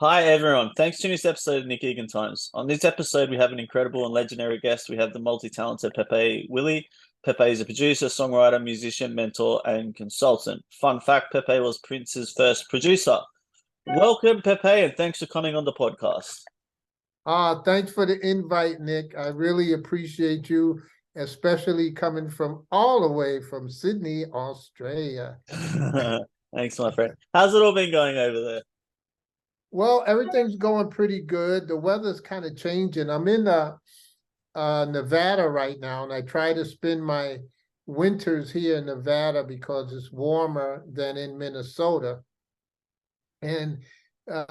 Hi everyone, thanks for tuning this episode of Nick Egan Times. On this episode, we have an incredible and legendary guest. We have the multi-talented Pepe Willie. Pepe is a producer, songwriter, musician, mentor, and consultant. Fun fact, Pepe was Prince's first producer. Welcome, Pepe, and thanks for coming on the podcast. Thanks for the invite, Nick. I really appreciate you, especially coming from all the way from Sydney, Australia. Thanks, my friend. How's it all been going over there? Well, everything's going pretty good. The weather's kind of changing. I'm in Nevada right now, and I try to spend my winters here in Nevada because it's warmer than in Minnesota. And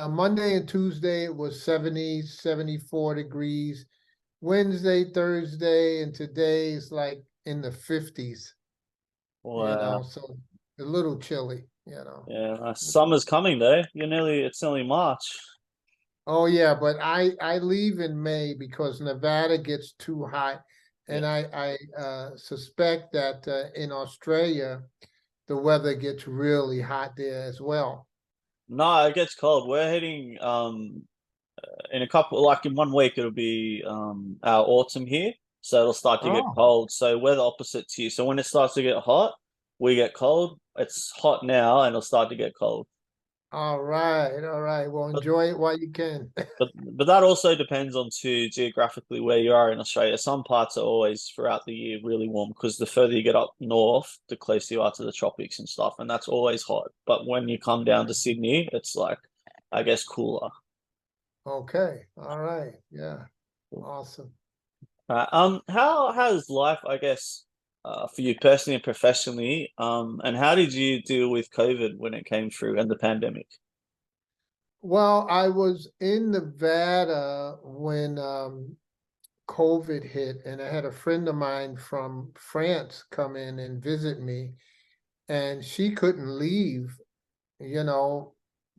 Monday and Tuesday it was 70, 74 degrees. Wednesday, Thursday, and today is like in the 50s, Wow. so a little chilly. Yeah, summer's coming though. It's nearly March. Oh yeah, but I leave in May because Nevada gets too hot, Yeah. and I suspect that in Australia the weather gets really hot there as well. No, it gets cold. We're heading in a couple, like in 1 week, it'll be our autumn here, so it'll start to get Oh, cold. So we're the opposite to you. So when it starts to get hot, we get cold. It's hot now, and it'll start to get cold. all right, all right. Well, But enjoy it while you can. but that also depends on to geographically where you are in Australia. Some parts are always throughout the year really warm because the further you get up north, the closer you are to the tropics and stuff, and that's always hot. But when you come down to Sydney, it's like, I guess, cooler. Okay, all right, yeah, awesome. How has life, I guess, for you personally and professionally, and how did you deal with COVID when it came through and the pandemic? Well, I was in Nevada when COVID hit, and I had a friend of mine from France come in and visit me, and she couldn't leave, you know,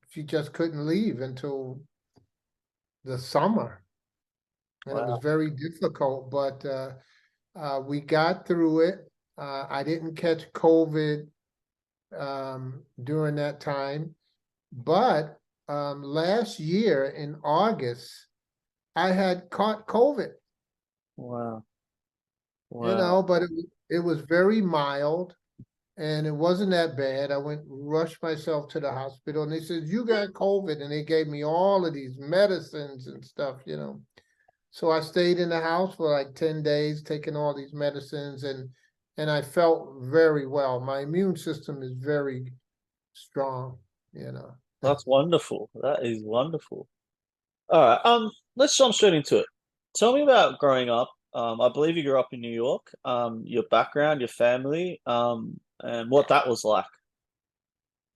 she just couldn't leave until the summer, and it was Wow. very difficult, but we got through it. I didn't catch COVID during that time, but last year in August, I had caught COVID. Wow. Wow. But it was very mild and it wasn't that bad. I went rushed myself to the hospital and they said, "You got COVID," and they gave me all of these medicines and stuff. So I stayed in the house for like 10 days taking all these medicines, and I felt very well. My immune system is very strong. That's wonderful. That is wonderful. All right. Let's jump straight into it. Tell me about growing up. I believe you grew up in New York. Your background, your family, and what that was like.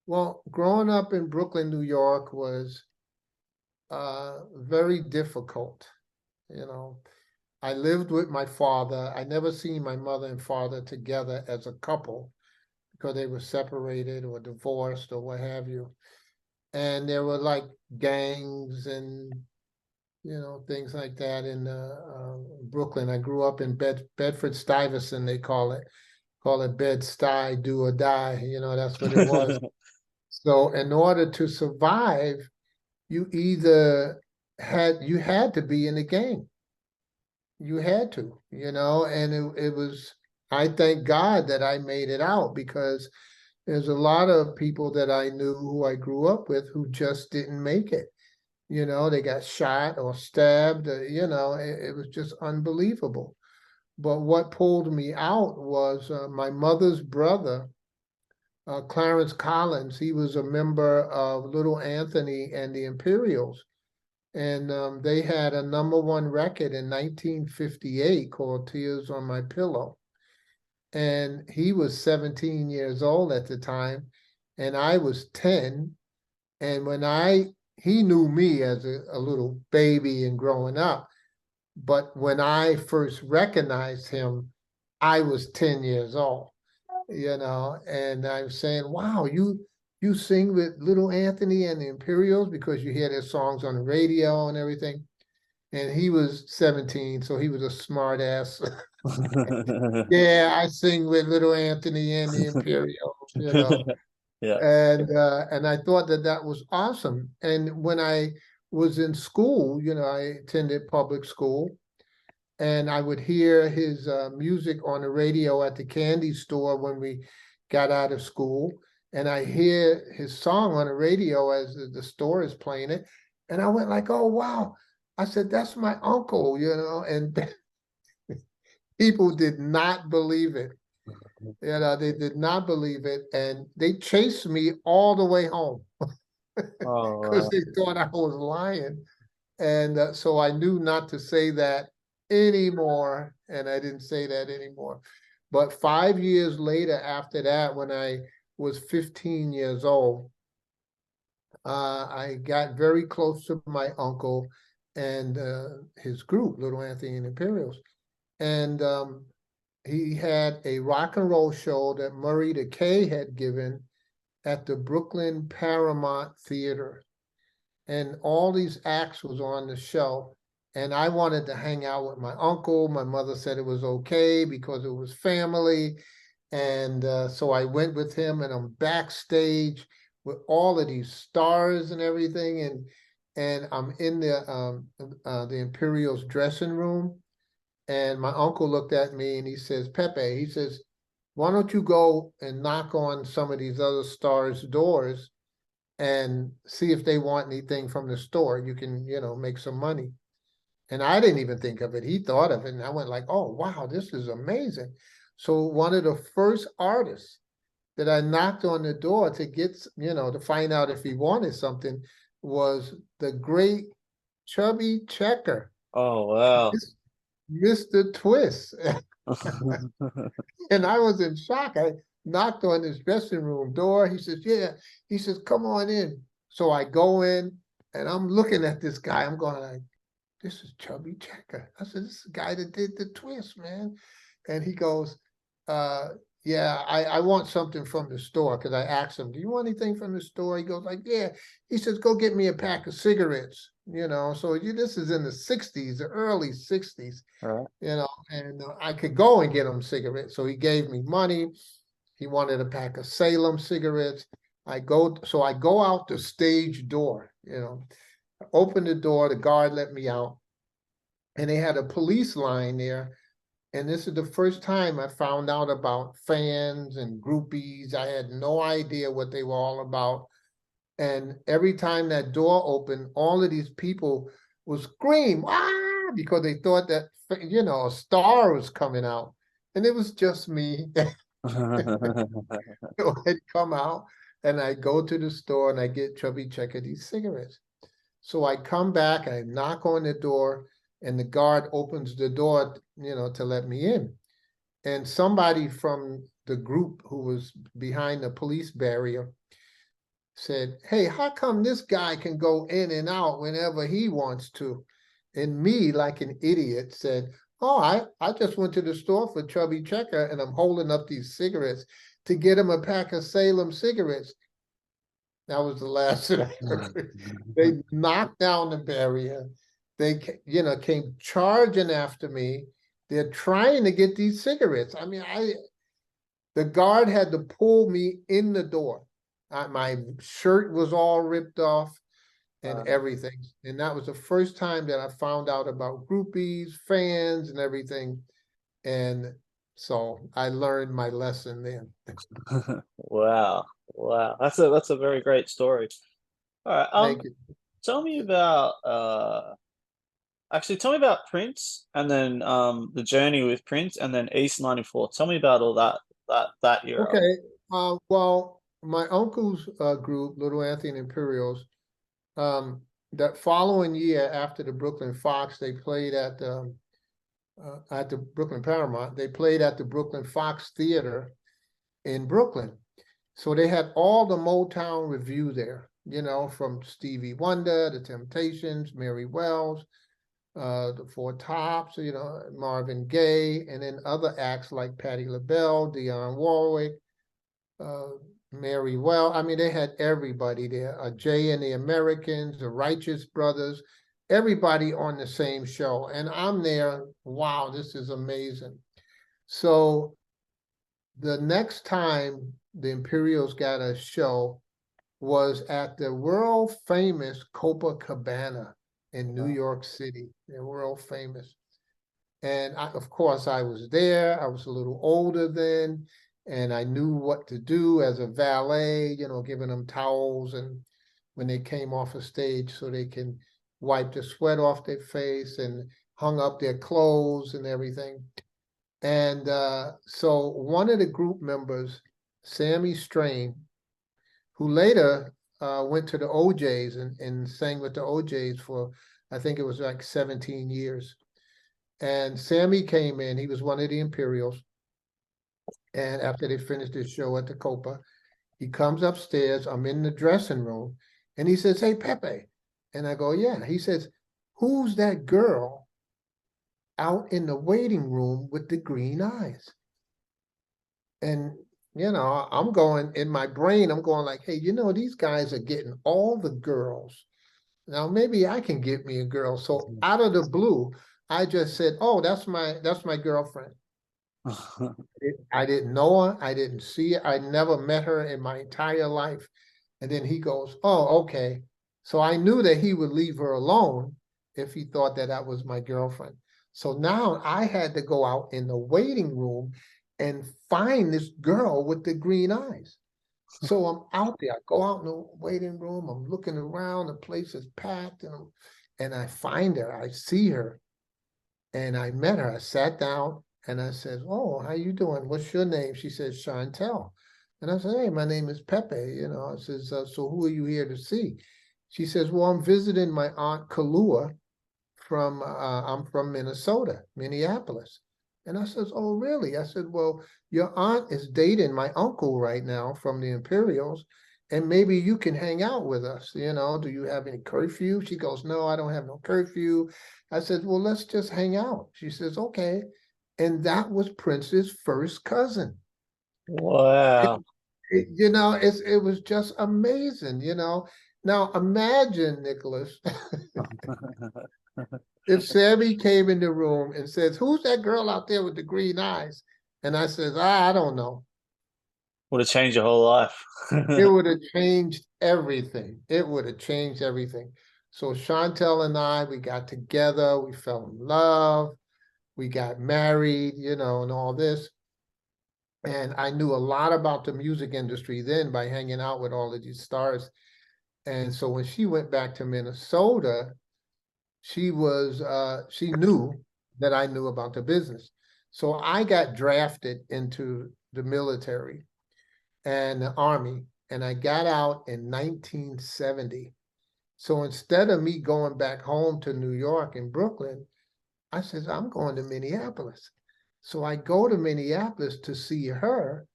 Well, growing up in Brooklyn, New York was very difficult. You know, I lived with my father. I never seen my mother and father together as a couple because they were separated or divorced or what have you. And there were like gangs and things like that in Brooklyn. I grew up in Bedford-Stuyvesant, they call it Bed-Stuy, do or die. That's what it was. So in order to survive, you had to be in the gang. You had to, and it was, I thank God that I made it out because there's a lot of people that I knew who I grew up with who just didn't make it. They got shot or stabbed, it was just unbelievable. But what pulled me out was my mother's brother, Clarence Collins. He was a member of Little Anthony and the Imperials. And they had a #1 record in 1958 called Tears on My Pillow. And he was 17 years old at the time, and I was 10. And he knew me as a little baby and growing up. But when I first recognized him, I was 10 years old, and I was saying, "Wow, you sing with Little Anthony and the Imperials," because you hear their songs on the radio and everything. And he was 17, so he was a smart ass. Yeah, I sing with Little Anthony and the Imperials. Yeah. And I thought that that was awesome. And when I was in school, I attended public school, and I would hear his music on the radio at the candy store when we got out of school. And I hear his song on the radio as the store is playing it. And I went like, oh, wow. I said, that's my uncle, and people did not believe it. They did not believe it. And they chased me all the way home because Oh, they thought I was lying. And so I knew not to say that anymore. And I didn't say that anymore. But 5 years later, after that, when I was 15 years old, I got very close to my uncle and his group, Little Anthony and Imperials. And he had a rock and roll show that Murray the K had given at the Brooklyn Paramount Theater. And all these acts was on the show. And I wanted to hang out with my uncle. My mother said it was okay because it was family. And so I went with him, and I'm backstage with all of these stars and everything. And I'm in the Imperials dressing room. And my uncle looked at me and he says, Pepe, he says, why don't you go and knock on some of these other stars' doors and see if they want anything from the store? You can, make some money. And I didn't even think of it. He thought of it. And I went like, oh, wow, this is amazing. So one of the first artists that I knocked on the door to get, to find out if he wanted something was the great Chubby Checker, oh wow. Mr. Twist. And I was in shock. I knocked on his dressing room door. He says, yeah. He says, come on in. So I go in and I'm looking at this guy. I'm going like, this is Chubby Checker. I said, this is the guy that did the twist, man. And he goes, yeah, I want something from the store. Because I asked him, do you want anything from the store? He goes like, yeah. He says, go get me a pack of cigarettes. So this is in the 60s, the early 60s. All right. And I could go and get him cigarettes. So he gave me money. He wanted a pack of Salem cigarettes. I go out the stage door, open the door, the guard let me out, and they had a police line there. And this is the first time I found out about fans and groupies. I had no idea what they were all about. And every time that door opened, all of these people would scream, ah, because they thought that, a star was coming out. And it was just me. I'd come out and I go to the store and I get Chubby Checker these cigarettes. So I come back, I knock on the door, and the guard opens the door, to let me in. And somebody from the group who was behind the police barrier said, hey, how come this guy can go in and out whenever he wants to? And me, like an idiot, said, oh, I just went to the store for Chubby Checker and I'm holding up these cigarettes to get him a pack of Salem cigarettes. That was the last that I heard. They knocked down the barrier. They, came charging after me. They're trying to get these cigarettes. I mean, the guard had to pull me in the door. My shirt was all ripped off and everything. And that was the first time that I found out about groupies, fans, and everything. And so I learned my lesson then. Wow. Wow. That's a very great story. All right. Thank you. Tell me about actually tell me about Prince and then the journey with Prince and then East 94. Tell me about all that era. Okay. Well, my uncle's group, Little Anthony and Imperials, that following year after the Brooklyn Fox, they played at the Brooklyn Paramount. They played at the Brooklyn Fox Theater in Brooklyn. So they had all the Motown review there, from Stevie Wonder, The Temptations, Mary Wells, the Four Tops, Marvin Gaye, and then other acts like Patti LaBelle, Dionne Warwick, Mary Wells. I mean, they had everybody there. Jay and the Americans, the Righteous Brothers, everybody on the same show. And I'm there. Wow, this is amazing. So the next time the Imperials got a show was at the world famous Copacabana in New York City. They're world famous. And of course, I was there. I was a little older then, and I knew what to do as a valet, giving them towels and when they came off a stage so they can wipe the sweat off their face, and hung up their clothes and everything. And so one of the group members, Sammy Strain, who later went to the OJs and sang with the OJs for, I think it was like 17 years. And Sammy came in, he was one of the Imperials. And after they finished this show at the Copa, he comes upstairs, I'm in the dressing room, and he says, "Hey, Pepe." And I go, "Yeah." He says, "Who's that girl out in the waiting room with the green eyes?" And, I'm going, in my brain, I'm going like, hey, these guys are getting all the girls. Now maybe I can get me a girl. So out of the blue, I just said, "Oh, that's my girlfriend." I didn't know her. I didn't see her. I never met her in my entire life. And then he goes, "Oh, okay." So I knew that he would leave her alone if he thought that that was my girlfriend. So now I had to go out in the waiting room and find this girl with the green eyes. So I'm out there. I go out in the waiting room. I'm looking around. The place is packed, and I find her. I see her, and I met her. I sat down and I said, "Oh, how you doing? What's your name?" She says, "Chantel." And I said, "Hey, my name is Pepe." I says, "So who are you here to see?" She says, "Well, I'm visiting my aunt Kalua I'm from Minnesota, Minneapolis." And I says, "Oh, really?" I said, "Well, your aunt is dating my uncle right now from the Imperials, and maybe you can hang out with us. Do you have any curfew?" She goes, "No, I don't have no curfew." I said, "Well, let's just hang out." She says, "Okay." And that was Prince's first cousin. Wow. It was just amazing. Now imagine, Nicholas, if Sammy came in the room and says, "Who's that girl out there with the green eyes?" And I says, "I don't know." Would have changed your whole life. It would have changed everything. It would have changed everything. So Chantel and I, we got together, we fell in love, we got married, and all this. And I knew a lot about the music industry then by hanging out with all of these stars. And so when she went back to Minnesota, she knew that I knew about the business. So I got drafted into the military and the Army, and I got out in 1970. So instead of me going back home to New York and Brooklyn, I said, "I'm going to Minneapolis." So I go to Minneapolis to see her,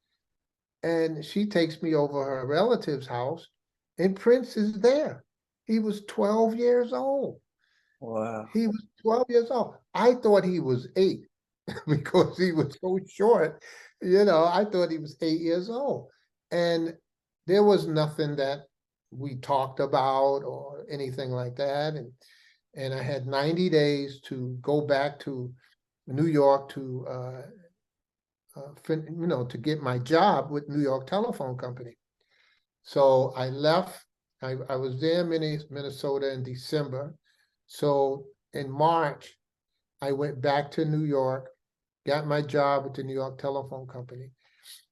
and she takes me over her relative's house, and Prince is there. He was 12 years old. Wow. He was 12 years old. I thought he was 8 because he was so short. I thought he was 8 years old. And there was nothing that we talked about or anything like that. And I had 90 days to go back to New York to get my job with New York Telephone Company. So I left. I was there in Minnesota in December. So in March, I went back to New York, got my job with the New York Telephone Company.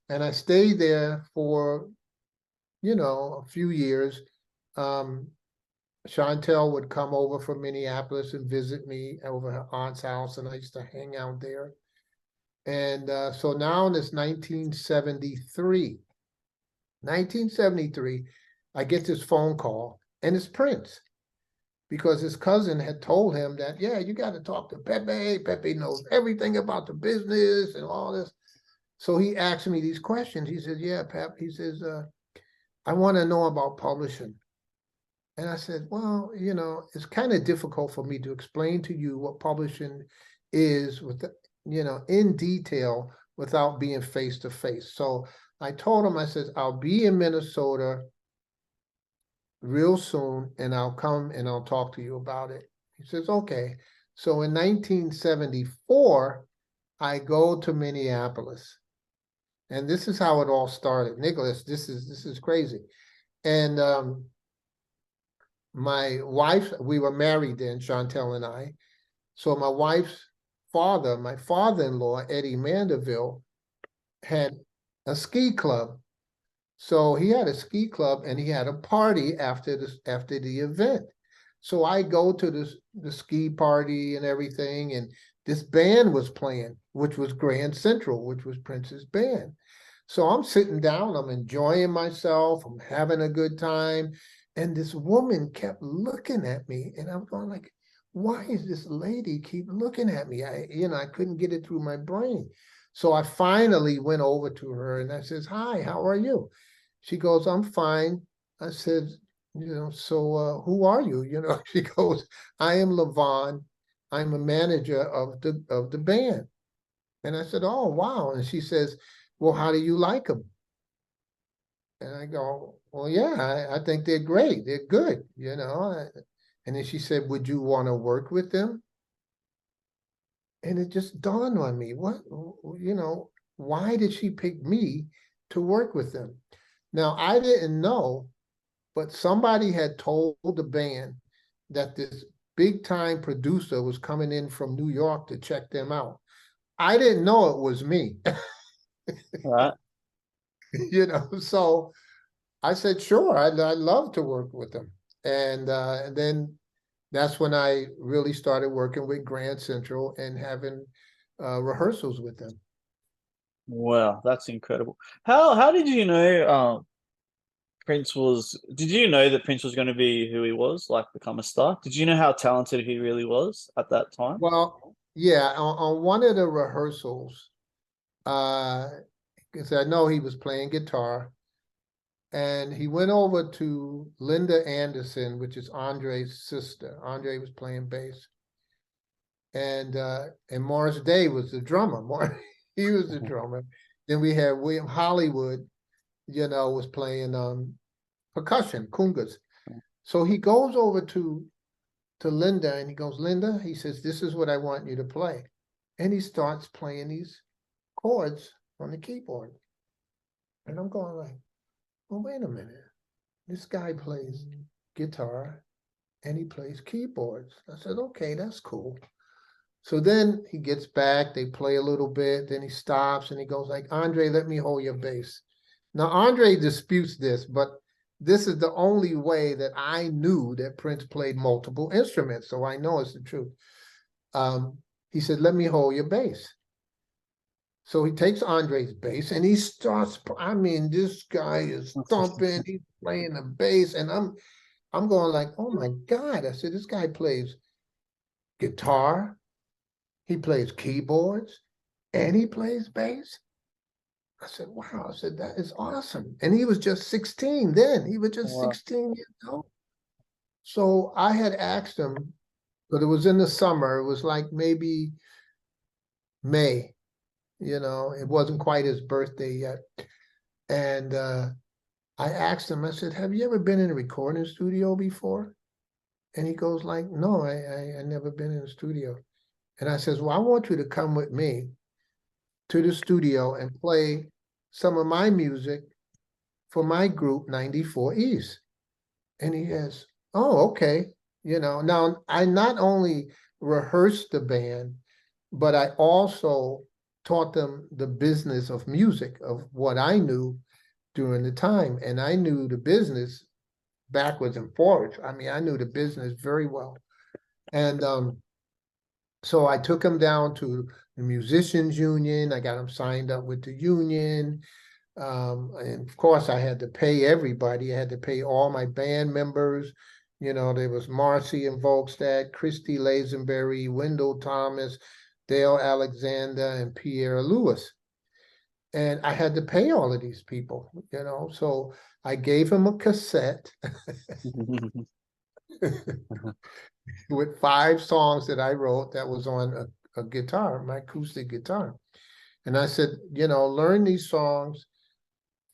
And I stayed there for, a few years. Chantel would come over from Minneapolis and visit me over her aunt's house, and I used to hang out there. And so now in this 1973, I get this phone call, and it's Prince, because his cousin had told him that, "Yeah, you got to talk to Pepe. Pepe knows everything about the business and all this." So he asked me these questions. He said, "Yeah, Pep," he says, "I want to know about publishing." And I said, "Well, it's kind of difficult for me to explain to you what publishing is in detail without being face to face." So I told him, I said, "I'll be in Minnesota real soon, and I'll come and I'll talk to you about it." He says, "Okay." So in 1974, I go to Minneapolis, And this is how it all started. Nicholas, this is crazy. And my wife, we were married then, Chantel and I. So my wife's father, my father-in-law, Eddie Mandeville, had a ski club. So he had a ski club and he had a party after the event. So I go to the ski party and everything, and this band was playing, which was Grand Central, which was Prince's band. So I'm sitting down, I'm enjoying myself, I'm having a good time. And this woman kept looking at me, and I'm going like, why is this lady keep looking at me? I couldn't get it through my brain. So I finally went over to her and I says, hi, how are you? She goes, I'm fine. I said, so who are you? She goes, I am LaVon. I'm a manager of the band. And I said, oh, wow. And she says, well, how do you like them? And I go, well, yeah, I think they're great. They're good, And then she said, would you want to work with them? And it just dawned on me, why did she pick me to work with them? Now, I didn't know, but somebody had told the band that this big time producer was coming in from New York to check them out. I didn't know it was me. Right. So I said, sure, I'd love to work with them. And then that's when I really started working with Grand Central and having rehearsals with them. Wow, that's incredible. How did you know did you know that Prince was going to be who he was, like become a star? Did you know how talented he really was at that time? Well, yeah, on one of the rehearsals, because I know he was playing guitar, and he went over to Linda Anderson, which is Andre's sister. Andre was playing bass, and Morris Day was the drummer. He was the drummer. Then we had William Hollywood, was playing percussion, congas. So he goes over to Linda and he goes, Linda, he says, this is what I want you to play. And he starts playing these chords on the keyboard. And I'm going like, well, wait a minute. This guy plays guitar and he plays keyboards. I said, okay, that's cool. So then he gets back, they play a little bit, then he stops and he goes like, Andre, let me hold your bass. Now, Andre disputes this, but this is the only way that I knew that Prince played multiple instruments, so I know it's the truth. He said, let me hold your bass. So he takes Andre's bass and he starts, this guy is thumping, he's playing the bass, and I'm going like, oh my God. I said, this guy plays guitar, he plays keyboards, and he plays bass. I said, wow. I said, that is awesome. And he was just 16 then. He was just 16 years old. So I had asked him, but it was in the summer. It was like maybe May, it wasn't quite his birthday yet. And I asked him, I said, have you ever been in a recording studio before? And he goes like, no, I never been in a studio. And I says, well, I want you to come with me to the studio and play some of my music for my group 94 East. And he says, oh, okay. Now I not only rehearsed the band, but I also taught them the business of music, of what I knew during the time. And I knew the business backwards and forwards. I knew the business very well. And so I took him down to the Musicians Union. I got him signed up with the union. And of course, I had to pay everybody. I had to pay all my band members. There was Marcy and Volkstad, Christy Lazenberry, Wendell Thomas, Dale Alexander, and Pierre Lewis. And I had to pay all of these people, So I gave him a cassette with 5 songs that I wrote that was on a guitar, my acoustic guitar. And I said, learn these songs,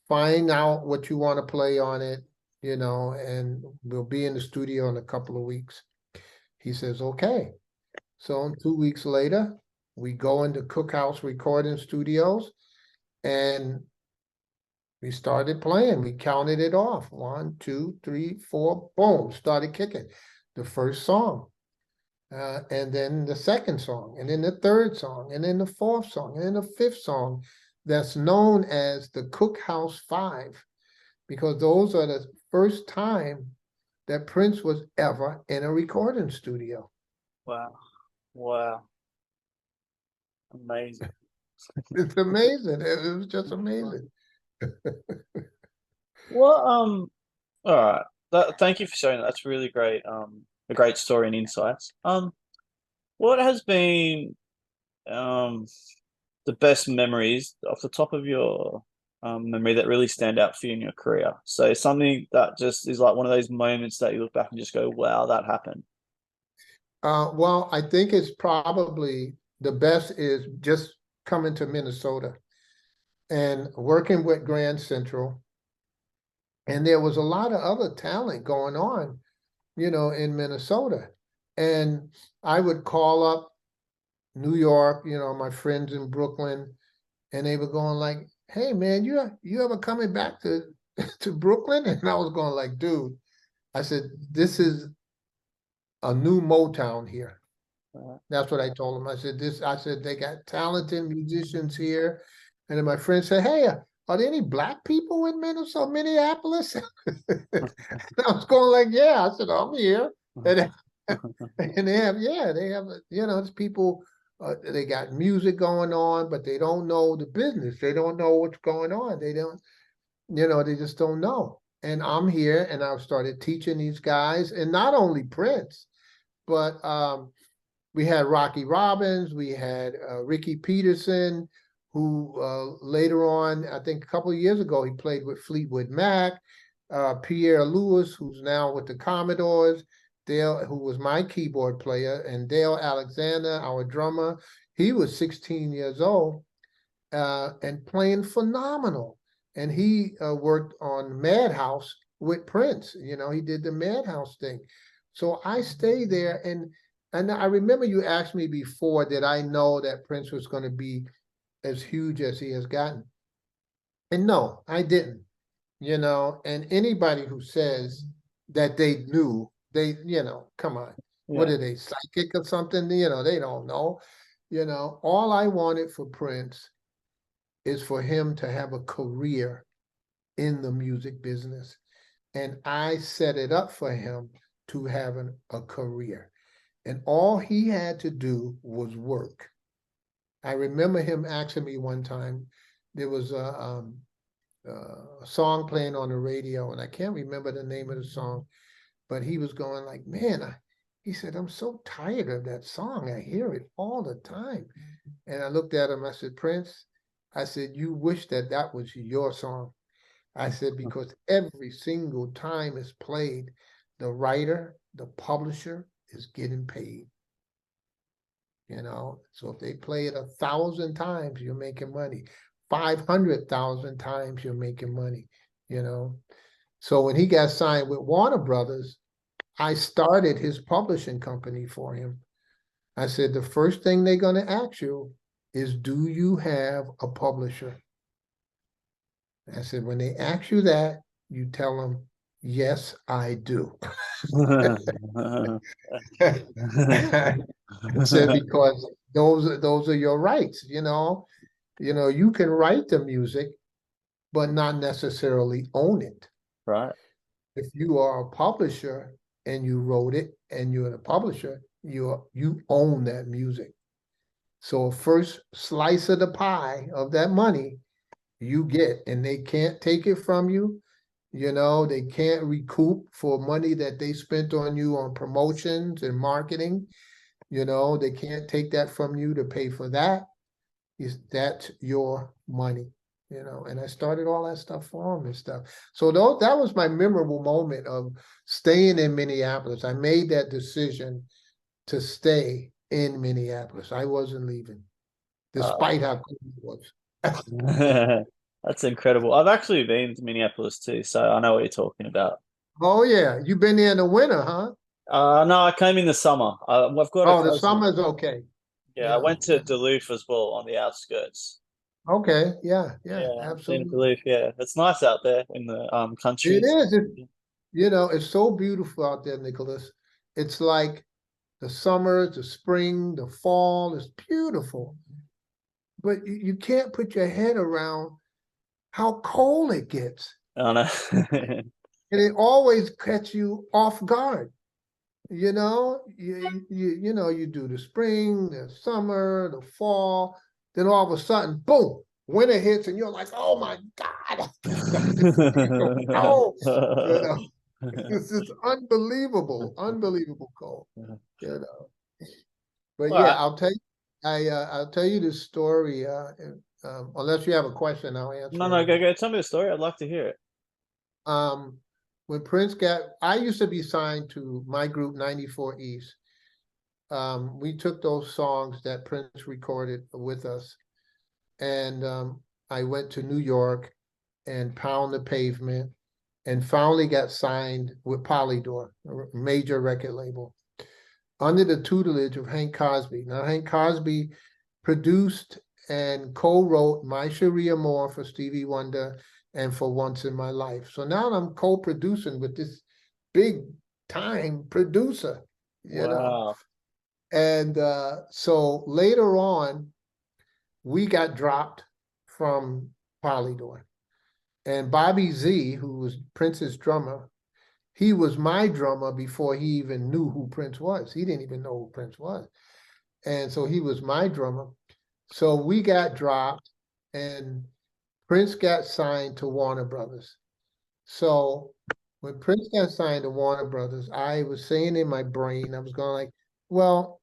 find out what you want to play on it, and we'll be in the studio in a couple of weeks. He says, okay. So 2 weeks later, we go into Cookhouse Recording Studios, and We started playing. We counted it off. 1, 2, 3, 4, boom, started kicking. The first song, and then the second song, and then the third song, and then the fourth song, and then the fifth song that's known as the Cookhouse Five, because those are the first time that Prince was ever in a recording studio. Wow. Wow. Amazing. It's amazing. It was just amazing. Well, all right. Thank you for sharing that. That's really great. A great story and insights. What has been the best memories off the top of your memory that really stand out for you in your career? So something that just is like one of those moments that you look back and just go, wow, that happened. Well, I think it's probably the best is just coming to Minnesota and working with Grand Central. And there was a lot of other talent going on, in Minnesota. And I would call up New York, my friends in Brooklyn, and they were going like, "Hey man, you ever coming back to to Brooklyn?" And I was going like, "Dude," I said, "this is a new Motown here." That's what I told them. I said, they got talented musicians here. And then my friend said, "Hey, are there any black people in Minneapolis?" And I was going like, "Yeah." I said, "I'm here." And, and they have, it's people, they got music going on, but they don't know the business. They don't know what's going on. They don't, they just don't know. And I'm here and I've started teaching these guys, and not only Prince, but we had Rocky Robbins, we had Ricky Peterson, who later on, I think a couple of years ago, he played with Fleetwood Mac, Pierre Lewis, who's now with the Commodores, Dale, who was my keyboard player, and Dale Alexander, our drummer. He was 16 years old and playing phenomenal. And he worked on Madhouse with Prince. He did the Madhouse thing. So I stayed there, and I remember you asked me before, did I know that Prince was going to be as huge as he has gotten? And no, I didn't. And anybody who says that they knew, come on. Yeah. What are they, psychic or something? They don't know. All I wanted for Prince is for him to have a career in the music business. And I set it up for him to have a career. And all he had to do was work. I remember him asking me one time, there was a song playing on the radio, and I can't remember the name of the song, but he was going like, "Man," he said, "I'm so tired of that song. I hear it all the time." And I looked at him, I said, "Prince," I said, "you wish that that was your song." I said, "because every single time it's played, the writer, the publisher is getting paid. So if they play it 1,000 times, you're making money. 500,000 times, you're making money. So when he got signed with Warner Brothers, I started his publishing company for him. I said, the first thing they're going to ask you is, do you have a publisher? I said, when they ask you that, you tell them, yes, I do. I said, because those are your rights, you can write the music, but not necessarily own it. Right. If you are a publisher and you wrote it and you're a publisher, you own that music. So first slice of the pie of that money you get, and they can't take it from you. They can't recoup for money that they spent on you on promotions and marketing. They can't take that from you to pay for that. That's your money. And I started all that stuff for them and stuff. So that was my memorable moment of staying in Minneapolis. I made that decision to stay in Minneapolis. I wasn't leaving, despite how cool it was. That's incredible. I've actually been to Minneapolis too, so I know what you're talking about. Oh yeah, you've been there in the winter, huh? No, I came in the summer. I've got a Oh, the cousin. summer's okay. Yeah, I went to Duluth as well on the outskirts. Okay, yeah, yeah, Yeah, scenic absolutely. relief. Yeah, it's nice out there in the It country. is. You know, it's so beautiful out there, Nicholas. It's like the summer, the spring, the fall. It's beautiful, but you can't put your head around how cold it gets, I know. and it always catch you off guard. You know, you know, you do the spring, the summer, the fall, then all of a sudden, boom, winter hits, and you're like, oh my God, it's so cold. You know, it's just unbelievable, unbelievable cold. You know, but All yeah, right. I'll tell you this story. Unless you have a question, I'll No, answer it no, go, anyway. go. Tell me the story. I'd like to hear it. Um, when Prince got, I used to be signed to my group 94 East. We took those songs that Prince recorded with us, and I went to New York and Pound the Pavement, and finally got signed with Polydor, a major record label, under the tutelage of Hank Cosby. Now, Hank Cosby produced and co-wrote My Sharia Moore for Stevie Wonder and for Once in My Life. So now I'm co-producing with this big time producer, you know. Wow. And so later on, we got dropped from Polydor. And Bobby Z, who was Prince's drummer, he was my drummer before he even knew who Prince was. He didn't even know who Prince was. And so he was my drummer. So we got dropped, and Prince got signed to Warner Brothers. So when Prince got signed to Warner Brothers, I was saying in my brain, I was going like, well,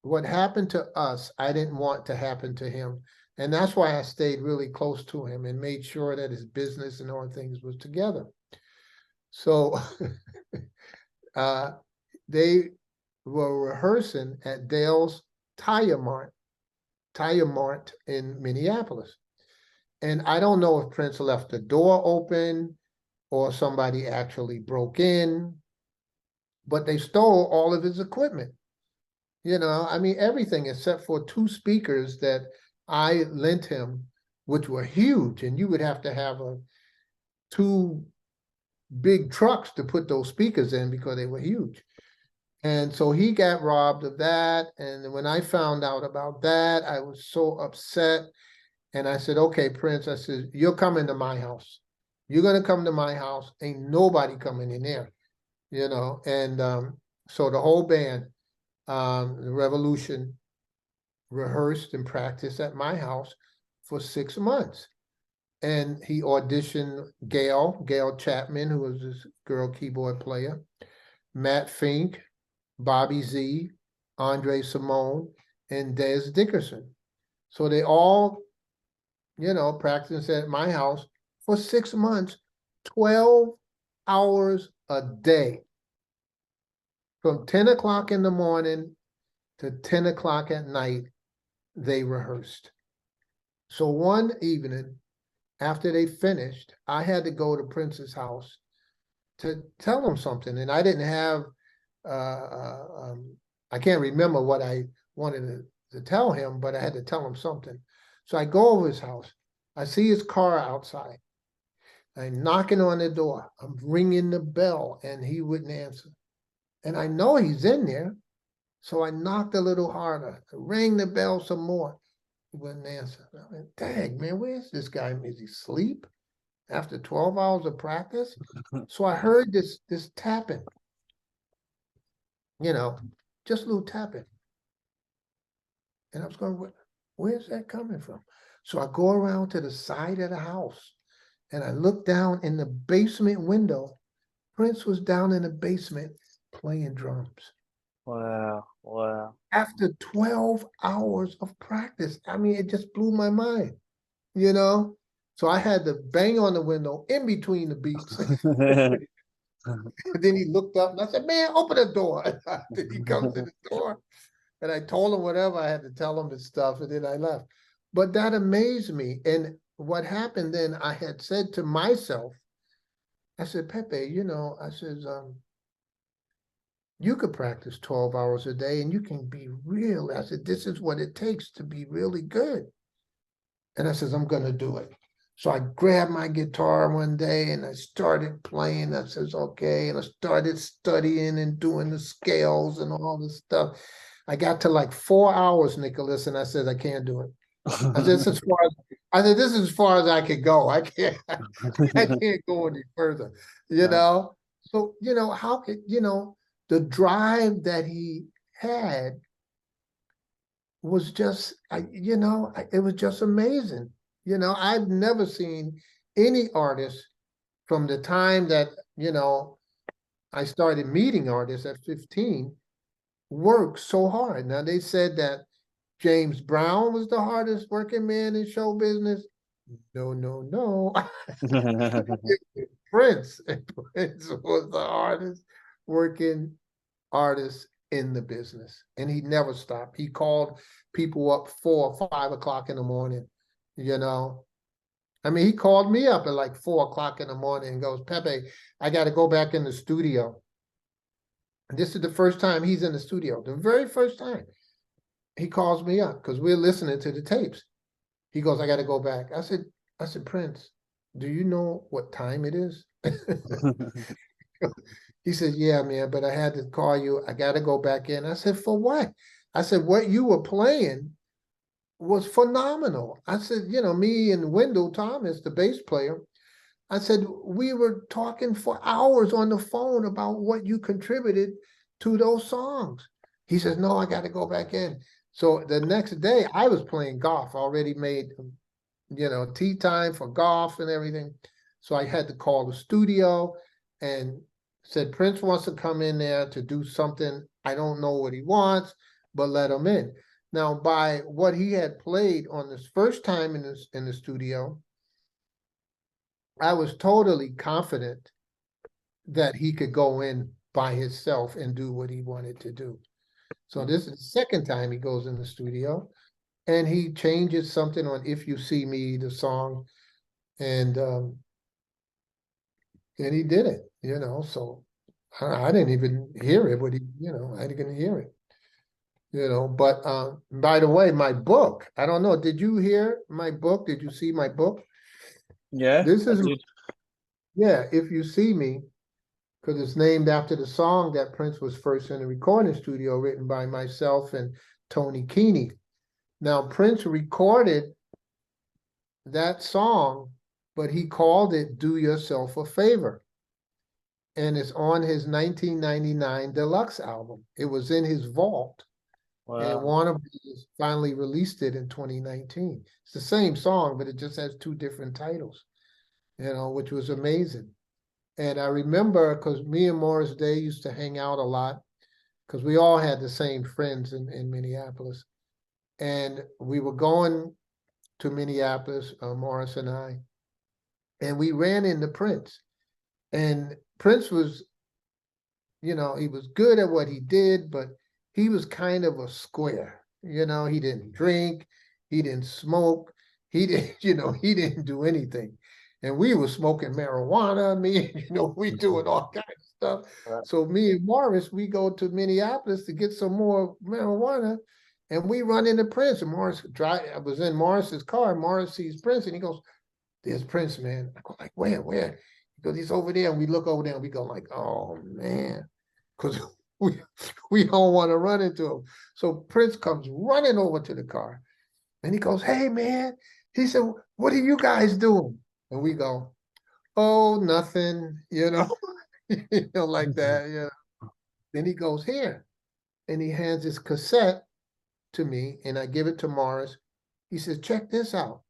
what happened to us, I didn't want to happen to him. And that's why I stayed really close to him and made sure that his business and all things was together. So uh, they were rehearsing at Dale's Tire Mart, Tire Mart in Minneapolis. And I don't know if Prince left the door open or somebody actually broke in, but they stole all of his equipment. You know, I mean, everything except for two speakers that I lent him, which were huge, and you would have to have two big trucks to put those speakers in because they were huge. And so he got robbed of that. And when I found out about that, I was so upset. And I said, okay, Prince, I said, you're coming to my house. You're going to come to my house. Ain't nobody coming in there, you know. And so the whole band, the Revolution, rehearsed and practiced at my house for 6 months. And he auditioned Gail Chapman, who was this girl keyboard player, Matt Fink, Bobby Z, Andre Simone, and Dez Dickerson. So they all, you know, practiced at my house for 6 months, 12 hours a day, from 10 o'clock in the morning to 10 o'clock at night, they rehearsed. So one evening, after they finished, I had to go to Prince's house to tell him something. And I didn't have, I can't remember what I wanted to tell him, but I had to tell him something. So I go over his house. I see his car outside. I'm knocking on the door. I'm ringing the bell, and he wouldn't answer. And I know he's in there. So I knocked a little harder, I rang the bell some more. He wouldn't answer. I went, dang, man, where's this guy? Is he asleep after 12 hours of practice? So I heard this tapping, you know, just a little tapping. And I was going, where's that coming from? So I go around to the side of the house and I look down in the basement window. Prince was down in the basement playing drums. Wow. Wow. After 12 hours of practice. I mean, it just blew my mind, you know? So I had to bang on the window in between the beats. And then he looked up and I said, man, open the door. Then he comes to the door and I told him whatever I had to tell him and stuff. And then I left. But that amazed me. And what happened then, I had said to myself, I said, Pepe, you know, I said, you could practice 12 hours a day and you can be real. I said, this is what it takes to be really good. And I says, I'm going to do it. So I grabbed my guitar one day and I started playing. I says, okay. And I started studying and doing the scales and all this stuff. I got to like 4 hours, Nicholas, and I said, I can't do it. I said, this is as far as I could go. I can't, I can't go any further, you know? So, how could, the drive that he had was just, it was just amazing. I've never seen any artist from the time that, I started meeting artists at 15 work so hard. Now, they said that James Brown was the hardest working man in show business. No, no, no. Prince. Prince was the hardest working artist in the business. And he never stopped. He called people up 4 or 5 o'clock in the morning, I mean, he called me up at like 4 o'clock in the morning and goes, Pepe, I got to go back in the studio. And this is the first time he's in the studio, the very first time. He calls me up because we're listening to the tapes. He goes, I got to go back. I said, Prince, do you know what time it is? He said, yeah, man, but I had to call you. I got to go back in. I said, for what? I said, what you were playing was phenomenal. I said, me and Wendell Thomas, the bass player, I said, we were talking for hours on the phone about what you contributed to those songs. He says, no, I got to go back in. So the next day I was playing golf, already made, tea time for golf and everything. So I had to call the studio and said, Prince wants to come in there to do something. I don't know what he wants, but let him in. Now, by what he had played on this first time in the studio, I was totally confident that he could go in by himself and do what he wanted to do. So this is the second time he goes in the studio and he changes something on If You See Me, the song, and he did it, so I didn't even hear it, but I didn't hear it, but by the way, my book, I don't know, did you hear my book? Did you see my book? Yeah. This is, If You See Me, because it's named after the song that Prince was first in the recording studio, written by myself and Tony Keeney. Now, Prince recorded that song, but he called it Do Yourself a Favor. And it's on his 1999 deluxe album. It was in his vault. Wow. And Warner Bros. Finally released it in 2019. It's the same song, but it just has 2 different titles, which was amazing. And I remember, because me and Morris Day used to hang out a lot, because we all had the same friends in Minneapolis. And we were going to Minneapolis, Morris and I, and we ran into Prince. And Prince was, he was good at what he did, but he was kind of a square. He didn't drink, he didn't smoke, he didn't, he didn't do anything. And we were smoking marijuana, we doing all kinds of stuff. Right. So me and Morris, we go to Minneapolis to get some more marijuana, and we run into Prince. And I was in Morris's car, and Morris sees Prince, and he goes, there's Prince, man. I go like, where? He goes, he's over there. And we look over there, and we go like, oh, man. Because we don't want to run into him. So Prince comes running over to the car, and he goes, hey, man. He said, what are you guys doing? And we go, oh, nothing, like that, Then he goes, here. And he hands his cassette to me, and I give it to Morris. He says, check this out.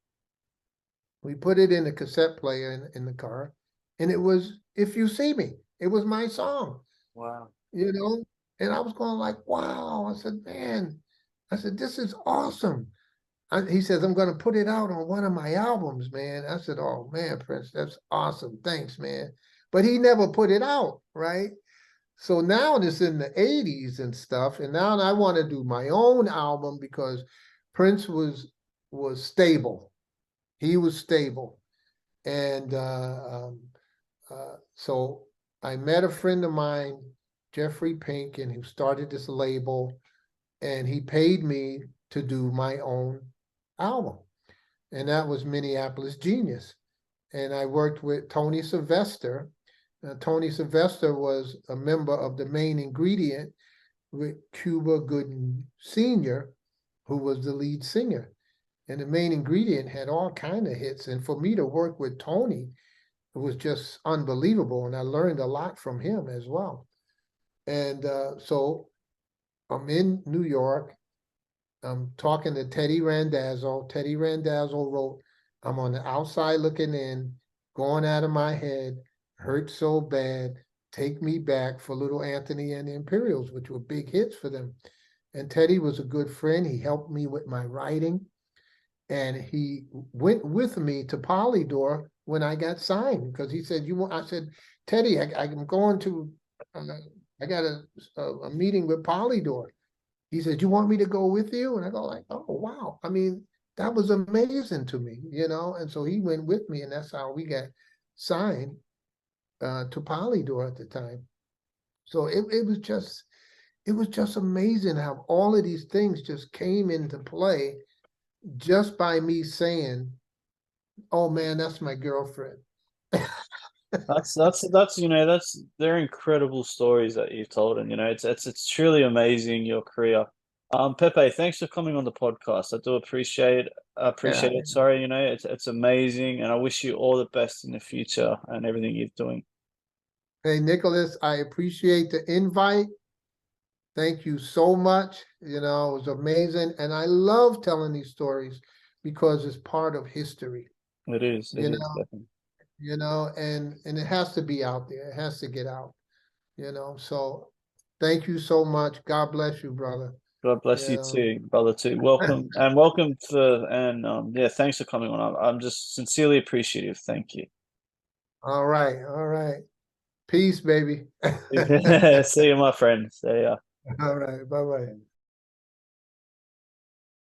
We put it in the cassette player in the car, and it was If You See Me. It was my song. Wow. And I was going like, wow. I said, man, this is awesome. He says, I'm going to put it out on one of my albums, man. I said, oh, man, Prince, that's awesome. Thanks, man. But he never put it out, right? So now it's in the 80s and stuff. And now I want to do my own album because Prince was stable. He was stable. And so I met a friend of mine, Jeffrey Pink, and who started this label. And he paid me to do my own album. and that was Minneapolis Genius. And I worked with Tony Sylvester. Tony Sylvester was a member of the Main Ingredient with Cuba Gooden Sr., who was the lead singer. And the Main Ingredient had all kind of hits. And for me to work with Tony, it was just unbelievable. And I learned a lot from him as well. And so I'm in New York. I'm talking to Teddy Randazzo. Teddy Randazzo wrote, I'm on the outside looking in, going out of my head, hurt so bad, take me back for Little Anthony and the Imperials, which were big hits for them. And Teddy was a good friend. He helped me with my writing. And he went with me to Polydor when I got signed, because he said, I said, Teddy, I'm going to, I got a meeting with Polydor. He said, you want me to go with you? And I go like, oh, wow. I mean, that was amazing to me, And so he went with me, and that's how we got signed to Polydor at the time. So it was just amazing how all of these things just came into play just by me saying, oh man, that's my girlfriend. They're incredible stories that you've told, and it's truly amazing, your career. Pepe, thanks for coming on the podcast. I do appreciate it. Sorry, it's amazing, and I wish you all the best in the future and everything you're doing. Hey, Nicholas, I appreciate the invite. Thank you so much. It was amazing. And I love telling these stories because it's part of history. It is. It is definitely. And it has to be out there. It has to get out, So thank you so much. God bless you, brother. God bless you too, brother too. Welcome thanks for coming on. I'm just sincerely appreciative. Thank you. All right. All right. Peace, baby. See you, my friend. See ya. All right. Bye-bye.